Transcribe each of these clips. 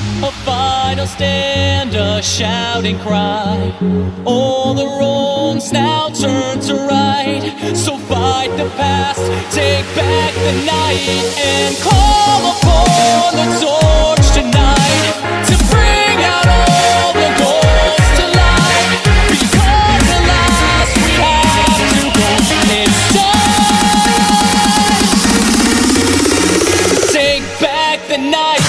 A final stand, a shouting cry. All the wrongs now turn to right. So fight the past, take back the night, and call upon the torch tonight to bring out all the ghosts to life. Because the last we have to go, it's time. Take back the night.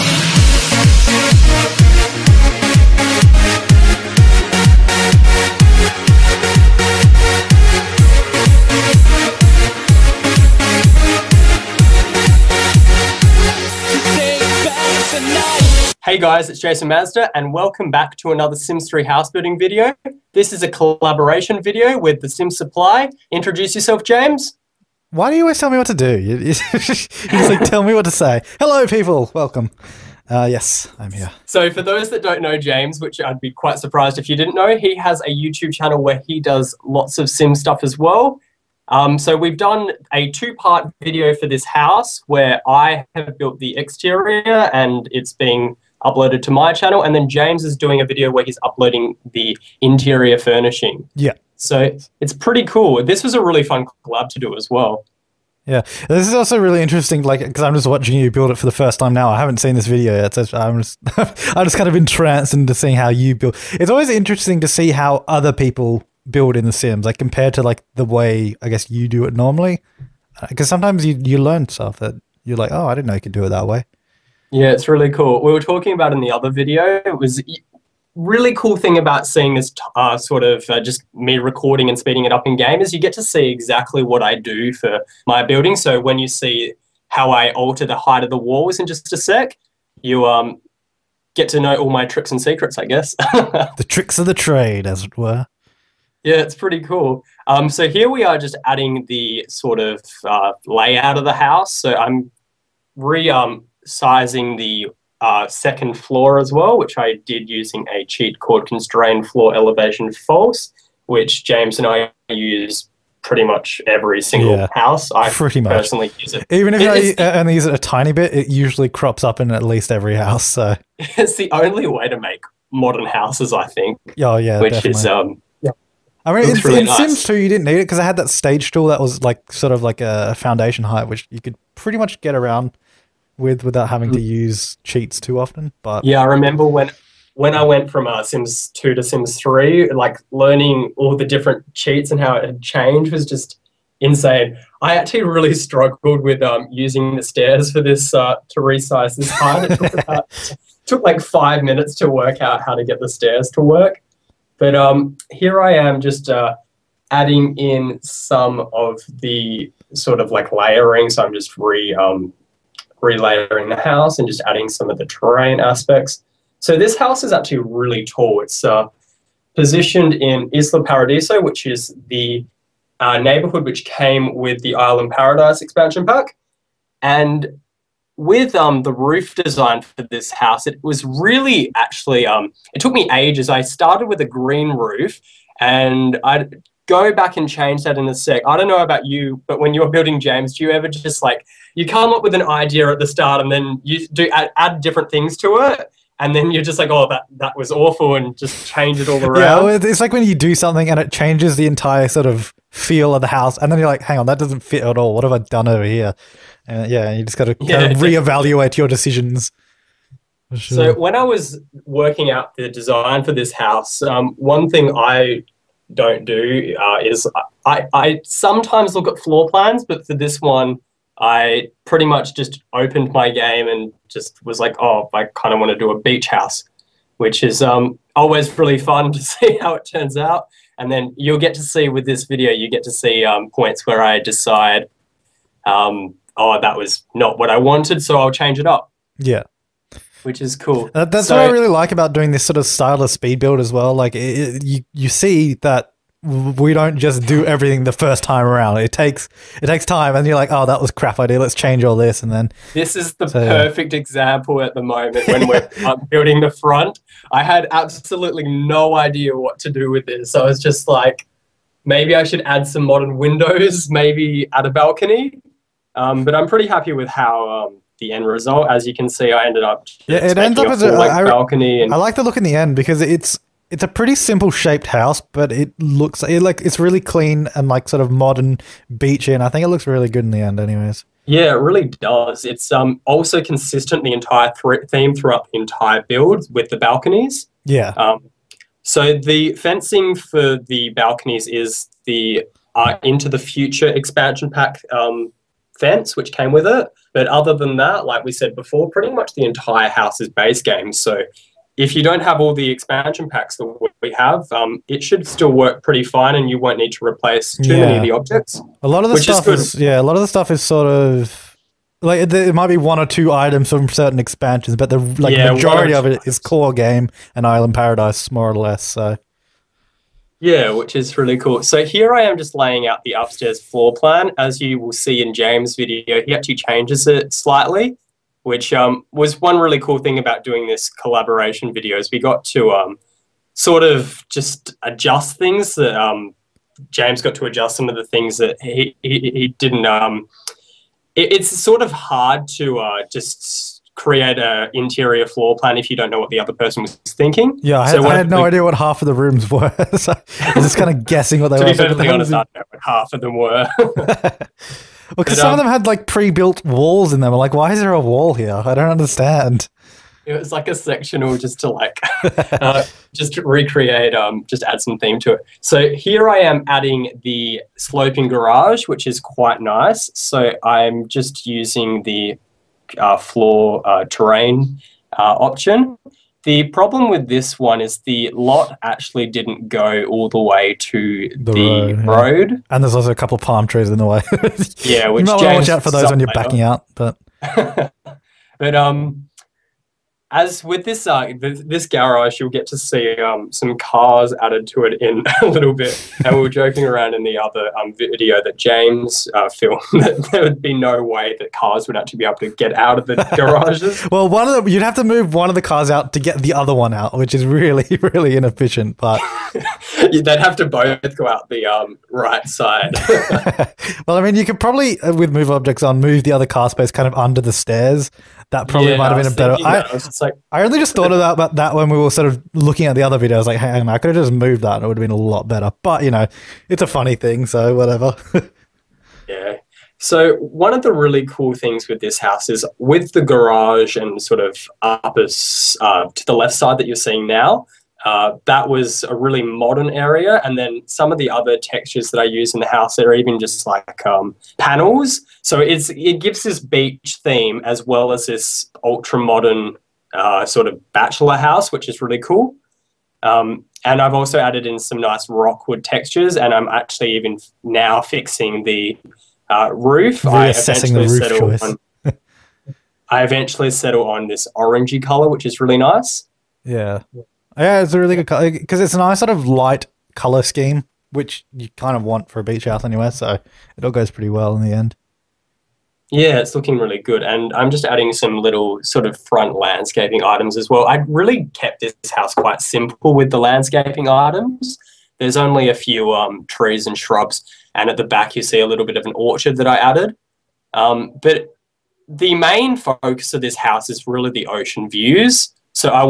Hey guys, it's JasonMazda and welcome back to another Sims 3 house building video. This is a collaboration video with TheSimSupply. Introduce yourself, James. Why do you always tell me what to do? You just like tell me what to say. Hello people, welcome. Yes, I'm here. So for those that don't know James, which I'd be quite surprised if you didn't know, he has a YouTube channel where he does lots of Sim stuff as well. So we've done a two-part video for this house where I have built the exterior and it's being uploaded to my channel, and then James is doing a video where he's uploading the interior furnishing. Yeah. So it's pretty cool. This was a really fun collab to do as well. Yeah, this is also really interesting, like, because I'm just watching you build it for the first time now. I haven't seen this video yet, so I'm just, I'm just kind of entranced into seeing how you build. It's always interesting to see how other people build in The Sims, like compared to like the way I guess you do it normally. Because sometimes you learn stuff that you're like, oh, I didn't know you could do it that way. Yeah, it's really cool. We were talking about in the other video, it was really cool thing about seeing this just me recording and speeding it up in game is you get to see exactly what I do for my building. So when you see how I alter the height of the walls in just a sec, you get to know all my tricks and secrets, I guess. The tricks of the trade, as it were. Yeah, it's pretty cool. So here we are just adding the sort of layout of the house. So I'm sizing the second floor as well, which I did using a cheat called constrained floor elevation false, which James and I use pretty much every single house. I personally use it. Even if I only use it a tiny bit, it usually crops up in at least every house. So it's the only way to make modern houses, I think. Oh yeah, which definitely. is I mean, in Sims 2, you didn't need it because I had that stage tool that was like sort of like a foundation height, which you could pretty much get around without having to use cheats too often. But yeah, I remember when I went from Sims 2 to Sims 3, like learning all the different cheats and how it had changed was just insane. I actually really struggled with using the stairs for this to resize this height. It took like 5 minutes to work out how to get the stairs to work. But here I am just adding in some of the sort of like layering. So I'm just relayering the house and just adding some of the terrain aspects. So this house is actually really tall. It's positioned in Isla Paradiso, which is the neighborhood which came with the Island Paradise expansion pack. And with the roof design for this house, it was really actually, it took me ages. I started with a green roof and I'd go back and change that in a sec. I don't know about you, but when you're building, James, do you ever just like, you come up with an idea at the start and then you do add different things to it? And then you're just like, oh, that was awful, and just change it all around. Yeah, well, it's like when you do something and it changes the entire sort of feel of the house, and then you're like, hang on, that doesn't fit at all. What have I done over here? And yeah, you just got to kind of reevaluate your decisions. Sure. So when I was working out the design for this house, one thing I don't do is I sometimes look at floor plans, but for this one, I pretty much just opened my game and just was like, oh, I kind of want to do a beach house, which is always really fun to see how it turns out. And then you'll get to see with this video, you get to see points where I decide, oh, that was not what I wanted, so I'll change it up. Yeah. Which is cool. That's what I really like about doing this sort of style of speed build as well. Like you see that we don't just do everything the first time around. It takes time, and you're like, oh, that was a crap idea. Let's change all this, and then this is the perfect example at the moment when we're building the front. I had absolutely no idea what to do with this. I was just like, maybe I should add some modern windows, maybe add a balcony. But I'm pretty happy with how the end result. As you can see, I ended up just it ends making up a as full-length balcony. And I like the look in the end because it's a pretty simple shaped house, but it looks like it's really clean and like sort of modern, beachy, and I think it looks really good in the end anyways. Yeah, it really does. It's also consistent the entire theme throughout the entire build with the balconies. Yeah. So the fencing for the balconies is the Into the Future expansion pack fence, which came with it. But other than that, like we said before, pretty much the entire house is base game. So if you don't have all the expansion packs that we have, it should still work pretty fine, and you won't need to replace too many of the objects. A lot of the stuff is a lot of the stuff is sort of like there might be one or two items from certain expansions, but the majority of it is core game and Island Paradise, more or less. So yeah, which is really cool. So here I am just laying out the upstairs floor plan. As you will see in James' video, he actually changes it slightly, which was one really cool thing about doing this collaboration video is we got to sort of just adjust things that James got to adjust some of the things that he didn't. It's sort of hard to just create an interior floor plan if you don't know what the other person was thinking. Yeah, I had no idea what half of the rooms were. So I was just kind of guessing what they were. To be perfectly honest, I don't know what half of them were. Well, because some of them had like pre-built walls in them. I'm like, why is there a wall here? I don't understand. It was like a sectional just to like, just to recreate, just add some theme to it. So here I am adding the sloping garage, which is quite nice. So I'm just using the floor terrain option. The problem with this one is the lot actually didn't go all the way to the road. Yeah. And there's also a couple of palm trees in the way. Yeah, which you might want to watch out for those when you're backing out. But as with this this garage, you'll get to see some cars added to it in a little bit. And we were joking around in the other video that James filmed that there would be no way that cars would actually be able to get out of the garages. Well, you'd have to move one of the cars out to get the other one out, which is really, really inefficient. But they'd have to both go out the right side. Well, I mean, you could probably, with move objects on, move the other car space kind of under the stairs. That probably might have been a better. I only just thought about that when we were sort of looking at the other videos. Like, hang on, I could have just moved that and it would have been a lot better. But, you know, it's a funny thing, so whatever. Yeah. So one of the really cool things with this house is with the garage and sort of uppers to the left side that you're seeing now, that was a really modern area. And then some of the other textures that I use in the house are even just like panels. So it gives this beach theme as well as this ultra modern sort of bachelor house, which is really cool. And I've also added in some nice rockwood textures, and I'm actually even now fixing the roof. Reassessing the roof choice. I eventually settle on this orangey color, which is really nice. Yeah. Yeah, it's a really good color because it's a nice sort of light color scheme, which you kind of want for a beach house anyway. So it all goes pretty well in the end. Yeah, it's looking really good. And I'm just adding some little sort of front landscaping items as well. I really kept this house quite simple with the landscaping items. There's only a few trees and shrubs. And at the back, you see a little bit of an orchard that I added. But the main focus of this house is really the ocean views. So I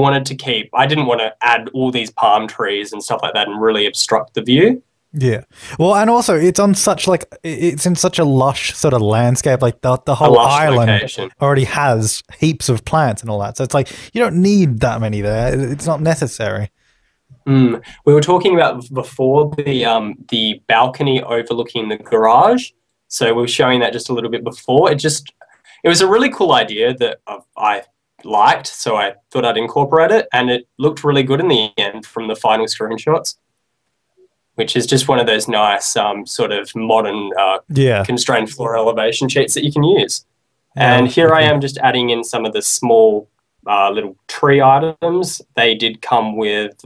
didn't want to add all these palm trees and stuff like that and really obstruct the view. Yeah. Well, and also it's in such a lush sort of landscape. Like the whole island location already has heaps of plants and all that. So it's like, you don't need that many there. It's not necessary. We were talking about before the balcony overlooking the garage. So we were showing that just a little bit before. It was a really cool idea that I liked, so I thought I'd incorporate it, and it looked really good in the end from the final screenshots, which is just one of those nice sort of modern constrained floor elevation sheets that you can use. Yeah, and here I am just adding in some of the small little tree items. They did come with,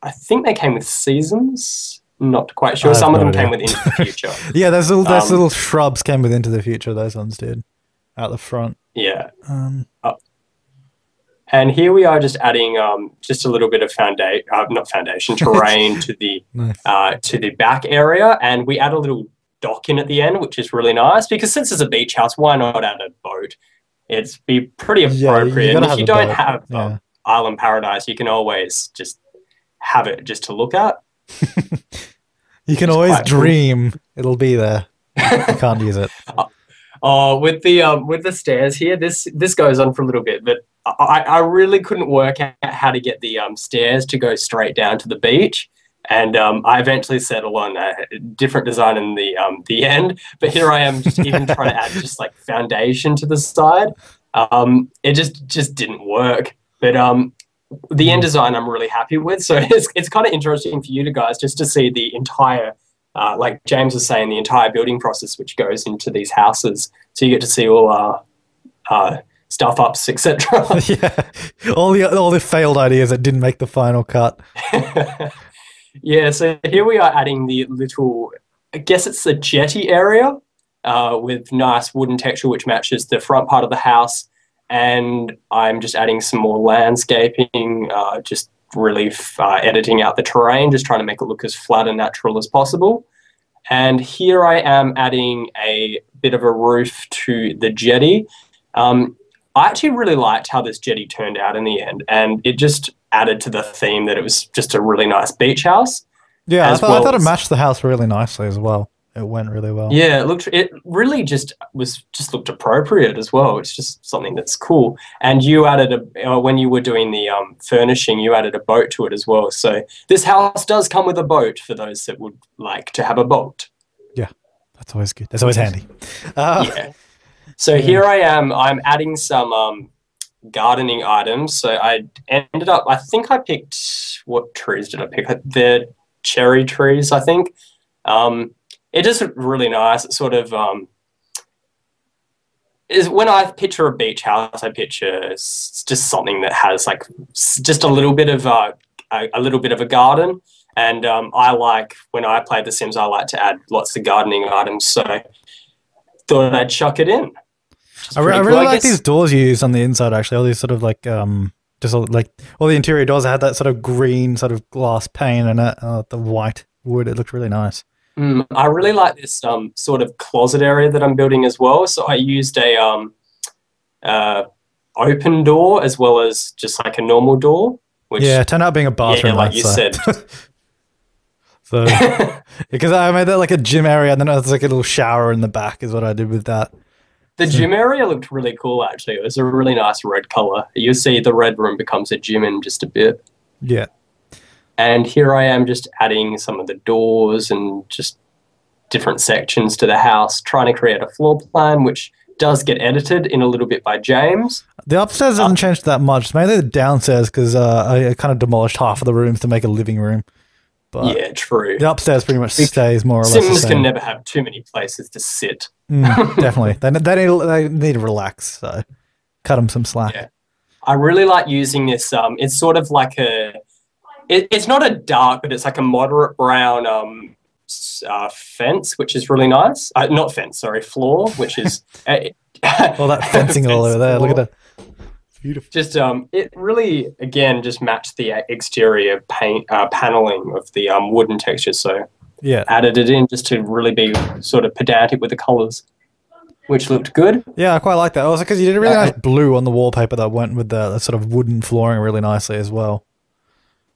I think they came with seasons. Not quite sure. Some of them came with Into the Future. Yeah, those little shrubs came with Into the Future. Those ones did out the front. Yeah. And here we are just adding just a little bit of terrain to the back area. And we add a little dock in at the end, which is really nice because since it's a beach house, why not add a boat? it's be pretty Yeah, you appropriate. gotta And if have you a don't boat. have Yeah. Island Paradise, you can always just have it just to look at. You can It's always quite cool. dream it'll be there. You can't use it. Oh, with the stairs here, this goes on for a little bit, but I really couldn't work out how to get the stairs to go straight down to the beach, and I eventually settled on a different design in the end. But here I am, just even trying to add just like foundation to the side. It just didn't work. But the end design I'm really happy with. So it's kind of interesting for you guys just to see the entire. Like James was saying, the entire building process which goes into these houses. So you get to see all our stuff ups, etc. Yeah, all the failed ideas that didn't make the final cut. Yeah, so here we are adding the little, I guess it's the jetty area with nice wooden texture which matches the front part of the house. And I'm just adding some more landscaping, just really editing out the terrain, just trying to make it look as flat and natural as possible. And here I am adding a bit of a roof to the jetty. I actually really liked how this jetty turned out in the end, and it just added to the theme that it was just a really nice beach house. Yeah, I thought it matched the house really nicely as well. It went really well. Yeah, it really just looked appropriate as well. It's just something that's cool. And you added when you were doing the furnishing, you added a boat to it as well. So this house does come with a boat for those that would like to have a boat. Yeah, that's always good. That's always handy. Yeah. So here I am. I'm adding some gardening items. So I ended up. I think I picked, what trees did I pick? The cherry trees, I think. It just looked really nice. It sort of is when I picture a beach house, I picture just something that has like just a little bit of a garden. And I like, when I play The Sims, I like to add lots of gardening items. So thought I'd chuck it in. I really like these doors you use on the inside. Actually, all these sort of like just like all the interior doors had that sort of green sort of glass pane and the white wood. It looked really nice. I really like this sort of closet area that I'm building as well. So I used a open door as well as just like a normal door. Which, yeah, it turned out being a bathroom, like you said. So because I made that like a gym area, and then there's like a little shower in the back is what I did with that. The gym area looked really cool, actually. It was a really nice red color. You'll see the red room becomes a gym in just a bit. Yeah. And here I am just adding some of the doors and just different sections to the house, trying to create a floor plan, which does get edited in a little bit by James. The upstairs hasn't changed that much. It's mainly the downstairs because I kind of demolished half of the rooms to make a living room. But yeah, true. The upstairs pretty much stays more or less Sims the same. can never have too many places to sit. Definitely. They need to relax, so cut them some slack. Yeah. I really like using this. It's sort of like it's not a dark, but it's like a moderate brown fence, which is really nice. Not fence, sorry, floor, which is all that fencing all over there. Look at that. It's beautiful. Just it really again just matched the exterior paint paneling of the wooden texture. So yeah, added it in just to really be sort of pedantic with the colors, which looked good. Yeah, I quite like that. Also, because you did a really nice blue on the wallpaper that went with the sort of wooden flooring really nicely as well.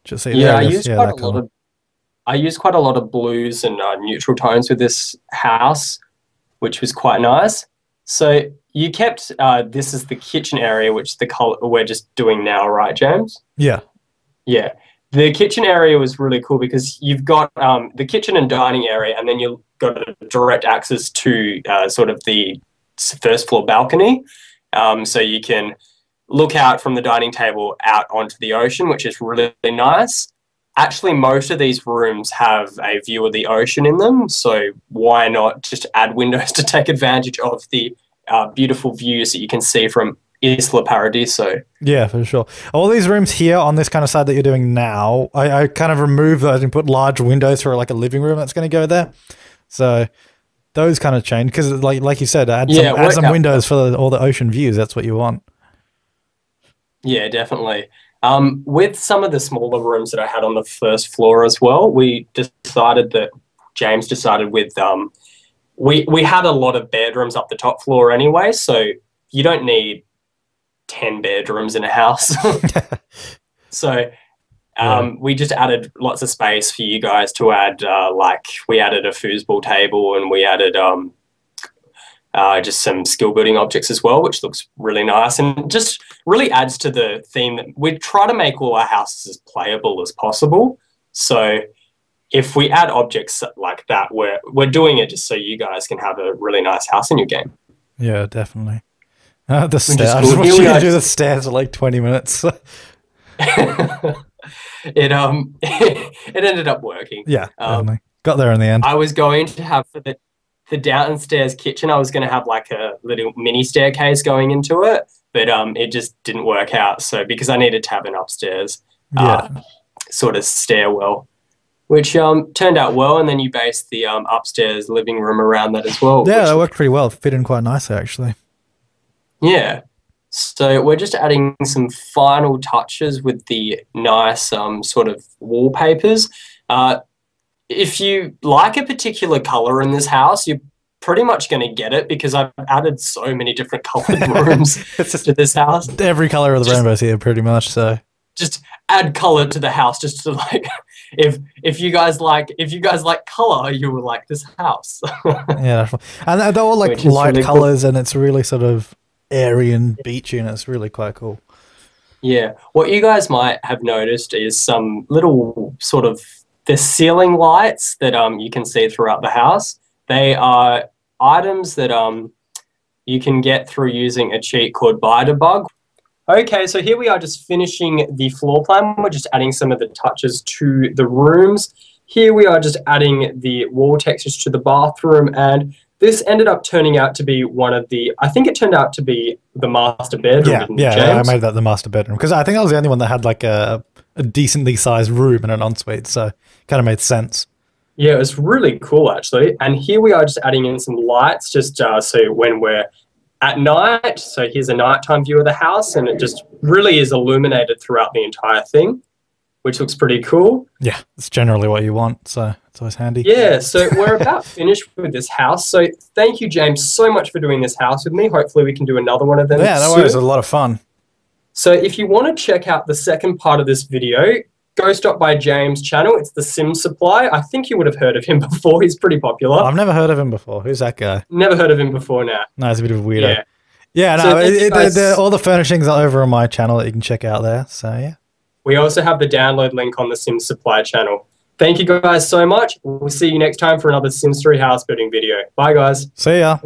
Just see, yeah, I used quite a lot of blues and neutral tones with this house, which was quite nice. So you kept this is the kitchen area, which the color we're just doing now, right, James? Yeah. Yeah. The kitchen area was really cool because you've got the kitchen and dining area, and then you've got a direct access to sort of the first floor balcony. So you can look out from the dining table out onto the ocean, which is really, really nice. Actually, most of these rooms have a view of the ocean in them, so why not just add windows to take advantage of the beautiful views that you can see from Isla Paradiso. Yeah, for sure. All these rooms here on this kind of side that you're doing now, I kind of removed those and put large windows for like a living room that's going to go there. So those kind of change because, like you said, add some windows for all the ocean views. That's what you want. Yeah, definitely. With some of the smaller rooms that I had on the first floor as well, James decided with we had a lot of bedrooms up the top floor anyway, so you don't need 10 bedrooms in a house. So we just added lots of space for you guys to add, like we added a foosball table, and we added just some skill building objects as well, which looks really nice and just really adds to the theme. That we try to make all our houses as playable as possible. So if we add objects like that, we're doing it just so you guys can have a really nice house in your game. Yeah, definitely. The stairs. I just watched you do the stairs for like 20 minutes. It ended up working. Yeah, definitely. Got there in the end. I was going to have for the downstairs kitchen, I was going to have like a little mini staircase going into it, but it just didn't work out. So because I needed to have an upstairs sort of stairwell, which turned out well, and then you based the upstairs living room around that as well. Yeah, that worked pretty well. Fit in quite nicely, actually. Yeah. So we're just adding some final touches with the nice sort of wallpapers. If you like a particular color in this house, you're pretty much going to get it, because I've added so many different colored rooms to this house. Every color of the rainbow's here, pretty much. So just add color to the house, just to like, if you guys like color, you will like this house. Yeah, and they're all like light really colors, cool. And it's really sort of airy and beachy, and it's really quite cool. Yeah, what you guys might have noticed is some little sort of the ceiling lights that you can see throughout the house. They are items that you can get through using a cheat called Bug. Okay, so here we are just finishing the floor plan. We're just adding some of the touches to the rooms. Here we are just adding the wall textures to the bathroom, and this ended up turning out to be I think it turned out to be the master bedroom. Yeah, I made that the master bedroom, because I think I was the only one that had like a decently sized room and an ensuite, so kind of made sense. Yeah, it was really cool, actually. And here we are just adding in some lights, just so when we're at night, so here's a nighttime view of the house, and it just really is illuminated throughout the entire thing, which looks pretty cool. Yeah, it's generally what you want, so it's always handy. Yeah, so we're about finished with this house. So thank you, James, so much for doing this house with me. Hopefully we can do another one of them Yeah, no worries. It was a lot of fun. So if you want to check out the second part of this video, go stop by James' channel. It's TheSimSupply. I think you would have heard of him before. He's pretty popular. I've never heard of him before. Who's that guy? Never heard of him before now. No, he's a bit of a weirdo. Yeah, no, so all the furnishings are over on my channel that you can check out there. So, yeah. We also have the download link on the TheSimSupply channel. Thank you guys so much. We'll see you next time for another Sims 3 house building video. Bye, guys. See ya.